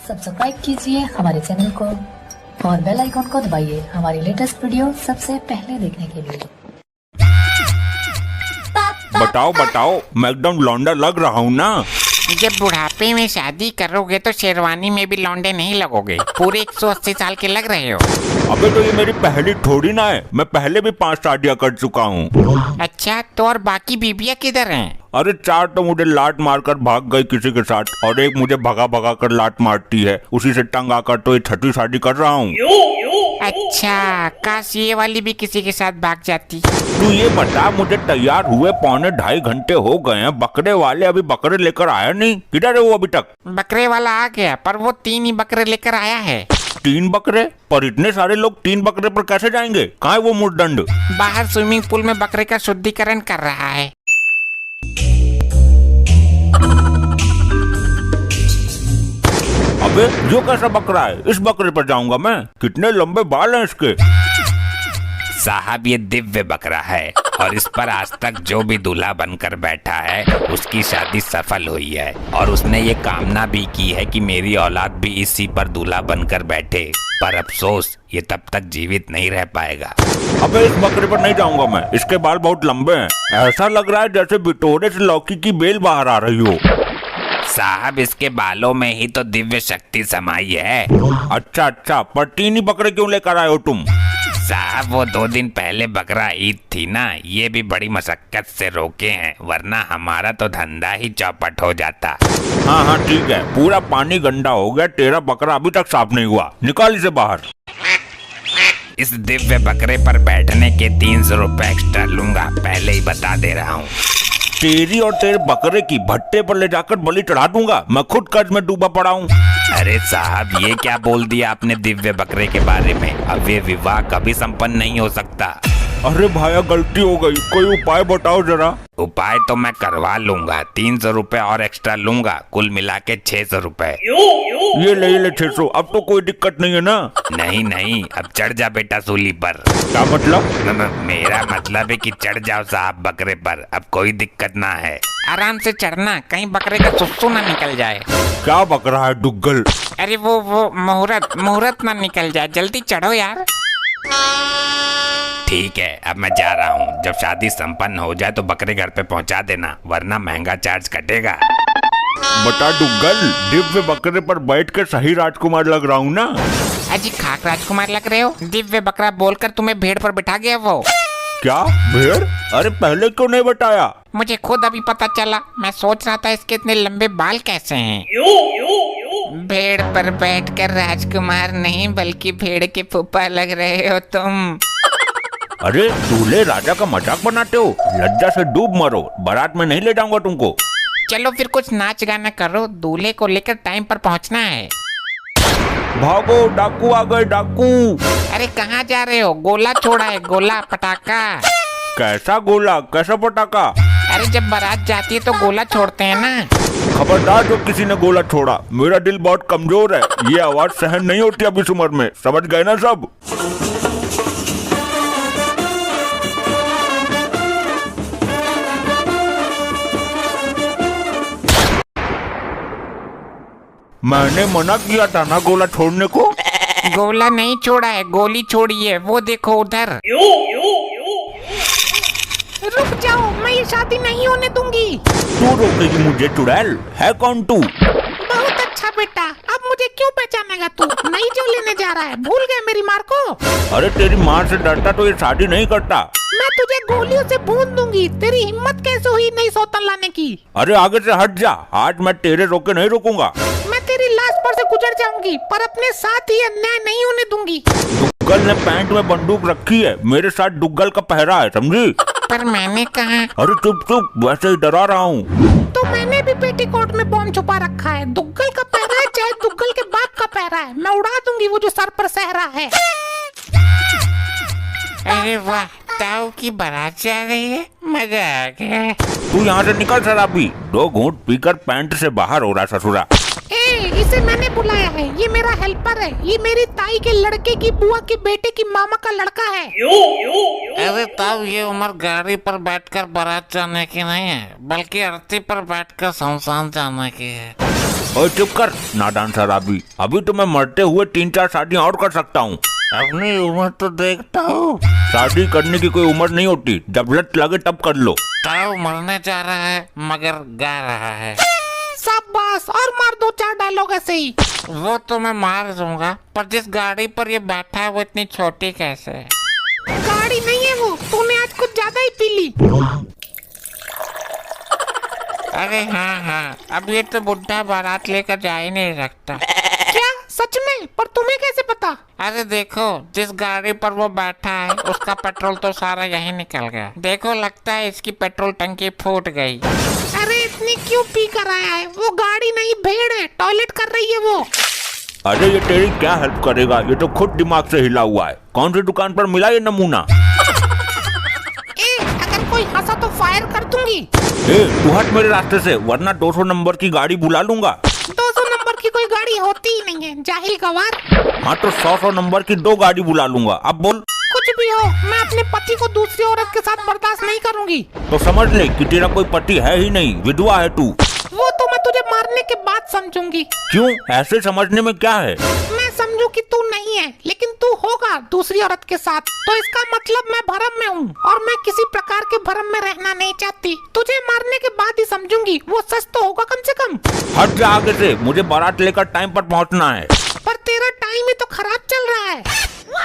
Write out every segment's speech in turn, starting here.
Subscribe कीजिए हमारे channel को और बेल आइकॉन को दबाइए हमारी लेटेस्ट वीडियो सबसे पहले देखने के लिए। बताओ बताओ, मैं एकदम लौंडा लग रहा हूँ ना? जब बुढ़ापे में शादी करोगे तो शेरवानी में भी लौंडे नहीं लगोगे, पूरे 180 साल के लग रहे हो। अबे तो ये मेरी पहली थोड़ी ना है, मैं पहले भी 5 शादियाँ कर चुका हूँ। अच्छा, तो और बाकी बीबियाँ किधर हैं? अरे 4 तो मुझे लात मारकर भाग गई किसी के साथ, और एक मुझे भगा भगा कर लात मारती है, उसी से तंग आकर तो ये 6ठी शादी कर रहा हूँ। अच्छा, काश ये वाली भी किसी के साथ भाग जाती। तू ये बता, मुझे तैयार हुए 2.5 घंटे हो गए हैं, बकरे वाले अभी बकरे लेकर आया नहीं, किधर है वो अभी तक? बकरे वाला आ गया, पर वो 3 ही बकरे लेकर आया है। 3 बकरे? पर इतने सारे लोग 3 बकरे पर कैसे जाएंगे? कहाँ है वो मुर्दंड? बाहर स्विमिंग पूल में बकरे का शुद्धिकरण कर रहा है। अबे जो कैसा बकरा है, इस बकरे पर जाऊंगा मैं? कितने लंबे बाल हैं इसके। साहब, ये दिव्य बकरा है और इस पर आज तक जो भी दूल्हा बनकर बैठा है उसकी शादी सफल हुई है, और उसने ये कामना भी की है कि मेरी औलाद भी इसी पर दूल्हा बनकर बैठे, पर अफसोस ये तब तक जीवित नहीं रह पाएगा। अबे इस बकरे पर नहीं जाऊंगा मैं, इसके बाल बहुत लंबे हैं, ऐसा लग रहा है जैसे बिटोरे से लौकी की बेल बाहर आ रही हो। साहब, इसके बालों में ही तो दिव्य शक्ति समाई है। अच्छा अच्छा, पर 3 ही बकरे क्यों लेकर आए हो तुम? साहब, वो 2 दिन पहले बकरा ईद थी ना, ये भी बड़ी मशक्कत से रोके हैं, वरना हमारा तो धंधा ही चौपट हो जाता। हाँ हाँ ठीक है, पूरा पानी गंदा हो गया, तेरा बकरा अभी तक साफ नहीं हुआ, निकाल इसे बाहर। इस दिव्य बकरे पर बैठने के 300 रुपए एक्स्ट्रा लूंगा, पहले ही बता दे रहा हूँ। तेरी और तेरे बकरे की भट्टे पर ले जाकर बलि चढ़ा दूंगा, मैं खुद कर्ज में डूबा पड़ा हूँ। अरे साहब, ये क्या बोल दिया आपने दिव्य बकरे के बारे में? अब ये विवाह कभी संपन्न नहीं हो सकता। अरे भाया, गलती हो गई, कोई उपाय बताओ जरा। उपाय तो मैं करवा लूंगा, 300 रुपए और एक्स्ट्रा लूंगा, कुल मिला के 600 रुपए। ये ले 600, अब तो कोई दिक्कत नहीं है ना? नहीं नहीं, अब चढ़ जा बेटा सूली पर। क्या मतलब? मेरा मतलब है कि चढ़ जाओ साहब बकरे पर, अब कोई दिक्कत ना है। आराम से चढ़ना, कहीं बकरे का सुसु ना निकल जाए। क्या बकरा है डुग्गल? अरे वो मुहूर्त ना निकल जाए, जल्दी चढ़ो यार। ठीक है, अब मैं जा रहा हूँ, जब शादी संपन्न हो जाए तो बकरे घर पे पहुँचा देना, वरना महंगा चार्ज कटेगा। बता डुग्गल, दिव्य बकरे पर बैठ के सही राजकुमार लग रहा हूँ ना? अजी खाक राजकुमार लग रहे हो। दिव्य बकरा बोलकर तुम्हें भेड़ पर बिठा गया वो। क्या भेड़? अरे पहले क्यों नहीं बताया? मुझे खुद अभी पता चला, मैं सोच रहा था इसके इतने लंबे बाल कैसे हैं। भेड़ पर बैठकर राजकुमार नहीं बल्कि भेड़ के फूफा लग रहे हो तुम। अरे दूल्हे राजा का मजाक बनाते हो, लज्जा से डूब मरो, बारात में नहीं ले जाऊंगा तुमको। चलो फिर कुछ नाच गाना करो, दूल्हे को लेकर टाइम पर पहुंचना है। भागो, डाकू आ गए, डाकू। अरे कहाँ जा रहे हो? गोला छोड़ा है, गोला पटाखा। कैसा गोला, कैसा पटाखा? अरे जब बारात जाती है तो गोला छोड़ते हैं ना। खबरदार जो किसी ने गोला छोड़ा, मेरा दिल बहुत कमजोर है, ये आवाज सहन नहीं होती अब इस उम्र में, समझ गए ना सब? मैंने मना किया था ना गोला छोड़ने को। गोला नहीं छोड़ा है, गोली छोड़ी है, वो देखो उधर। रुक जाओ, मैं ये शादी नहीं होने दूंगी। तू रोकेगी मुझे चुड़ैल? है कौन तू? बहुत अच्छा बेटा, अब मुझे क्यों पहचानेगा तू? नहीं जो लेने जा रहा है, भूल गए मेरी मार को? अरे तेरी माँ से डरता तो ये शादी नहीं करता। मैं तुझे गोलियों से भून दूंगी, तेरी हिम्मत कैसे हुई नई सौतन लाने की? अरे आगे से हट जा, आज मैं तेरे रोके नहीं रुकूंगा। मैं तेरी लाश पर से गुजर जाऊंगी, पर अपने साथ ही अन्याय नहीं होने दूंगी। डुग्गल ने पैंट में बंदूक रखी है, मेरे साथ डुग्गल का पहरा है, समझी? पर मैंने कहा। अरे चुप चुप, वैसे ही डरा रहा हूँ। तो मैंने भी पेटीकोट में बॉम्ब छुपा रखा है, दुग्गल का पहरा है चाहे दुग्गल के बाप का पहरा है, मैं उड़ा दूंगी वो जो सर पर सहरा है। अरे वाह, ताऊ की बारात जा रही है, मजा आ गया। तू यहाँ से निकल शराबी, 2 घूंट पीकर पैंट से बाहर हो रहा ससुरा। इसे मैंने बुलाया है, ये मेरा हेल्पर है, ये मेरी ताई के लड़के की बुआ के बेटे की मामा का लड़का है। अरे ताऊ, ये उम्र गाड़ी पर बैठकर बारात जाने की नहीं है, बल्कि अर्थी पर बैठकर शमशान जाने की है। ओए चुप कर नादान शराबी, अभी तो मैं मरते हुए 3-4 शादियां और कर सकता हूँ। अपनी उम्र तो देखता हूँ। शादी करने की कोई उम्र नहीं होती, जब लत लगे तब कर लो। ताऊ मरने जा रहा है मगर गा रहा है। शाबाश, और मार 2-4 डायलॉग ऐसे ही। वो तो मैं मार दूंगा, पर जिस गाड़ी पर ये बैठा है वो इतनी छोटी कैसे है? गाड़ी नहीं है वो, तूने आज कुछ ज्यादा ही पी ली। अरे हाँ, अब ये तो बुढ़ा बारात लेकर जा ही नहीं सकता। क्या सच में? पर तुम्हें कैसे पता? अरे देखो, जिस गाड़ी पर वो बैठा है उसका पेट्रोल तो सारा यहीं निकल गया। देखो, लगता है इसकी पेट्रोल टंकी फूट गई। अरे इतनी क्यों पी कर आया है? वो गाड़ी नहीं भेड़ है, टॉयलेट कर रही है वो। अरे ये तेरी क्या हेल्प करेगा, ये तो खुद दिमाग से हिला हुआ है। कौन सी दुकान पर मिला ये नमूना? अगर कोई हंसा तो फायर कर दूंगी। तू हट मेरे रास्ते से, वरना 200 नंबर की गाड़ी बुला लूंगा। 200 नंबर की कोई गाड़ी होती ही नहीं है, जाहिल गवार। हाँ तो 100 नंबर की 2 गाड़ी बुला लूंगा। अब बोल। कुछ भी हो, मैं अपने पति को दूसरी औरत के साथ बर्दाश्त नहीं करूंगी। तो समझ ले कि तेरा कोई पति है ही नहीं, विधवा है तू। वो तो मैं तुझे मारने के बाद समझूंगी। क्यों? ऐसे समझने में क्या है? मैं समझू कि तू नहीं है, लेकिन तू होगा दूसरी औरत के साथ, तो इसका मतलब मैं भरम में हूँ और मैं किसी प्रकार के भरम में रहना नहीं चाहती। तुझे मारने के बाद ही समझूंगी, वो सच तो होगा कम से कम। हट जा आगे से, मुझे बारात लेकर टाइम पर पहुँचना है। पर तेरा टाइम ही तो खराब चल रहा है।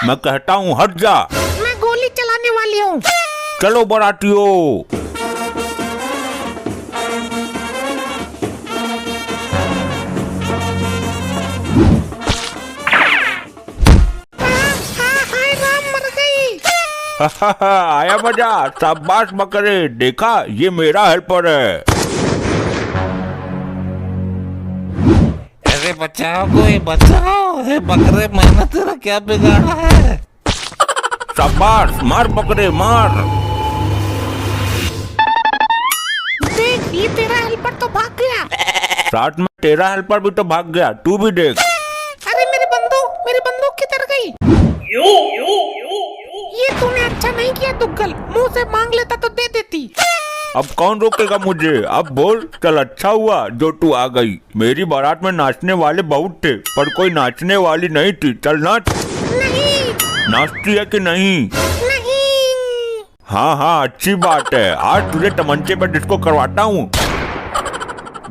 मैं कहता हूँ हट जा। मैं गोली चलाने वाली हूँ। चलो बारातियों। हाय राम, मर गई। आया मजा, शाबाश बकरे, देखा ये मेरा हेल्पर है। अरे बचाओ, कोई बचाओ। हे बकरे, मैंने तेरा क्या बिगाड़ा है? शाबाश, मार बकरे मार। देख, ये तेरा हेल्पर तो भाग गया। साथ में तेरा हेल्पर भी तो भाग गया, तू भी देख। अरे मेरी बंदूक किधर गई? ये तूने अच्छा नहीं किया दुग्गल, मुंह से मांग लेता तो दे देती। अब कौन रोकेगा मुझे? अब बोल। चल अच्छा हुआ जो तू आ गई। मेरी बारात में नाचने वाले बहुत थे, पर कोई नाचने वाली नहीं थी। चल नाच। नहीं। नाचती है कि नहीं? नहीं। हाँ, अच्छी बात है। आज तुझे तमंचे पे डिस्को करवाता हूँ।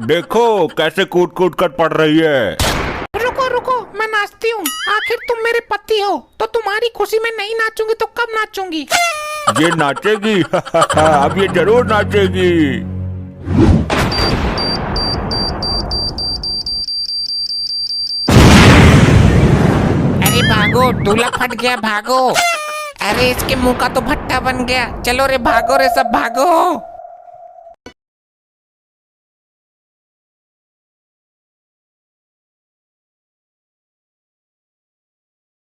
देखो कैसे कूद कूद कर पड़ रही है। रुको, मैं नाचती हूँ। आखिर तुम मेरे पति हो, तो तुम्हारी खुशी में नहीं नाचूंगी तो कब नाचूंगी? ये नाचेगी। अब ये जरूर नाचेगी। अरे भागो, दूल्हा फट गया, भागो। अरे इसके मुंह का तो भट्टा बन गया। चलो रे, भागो रे सब, भागो।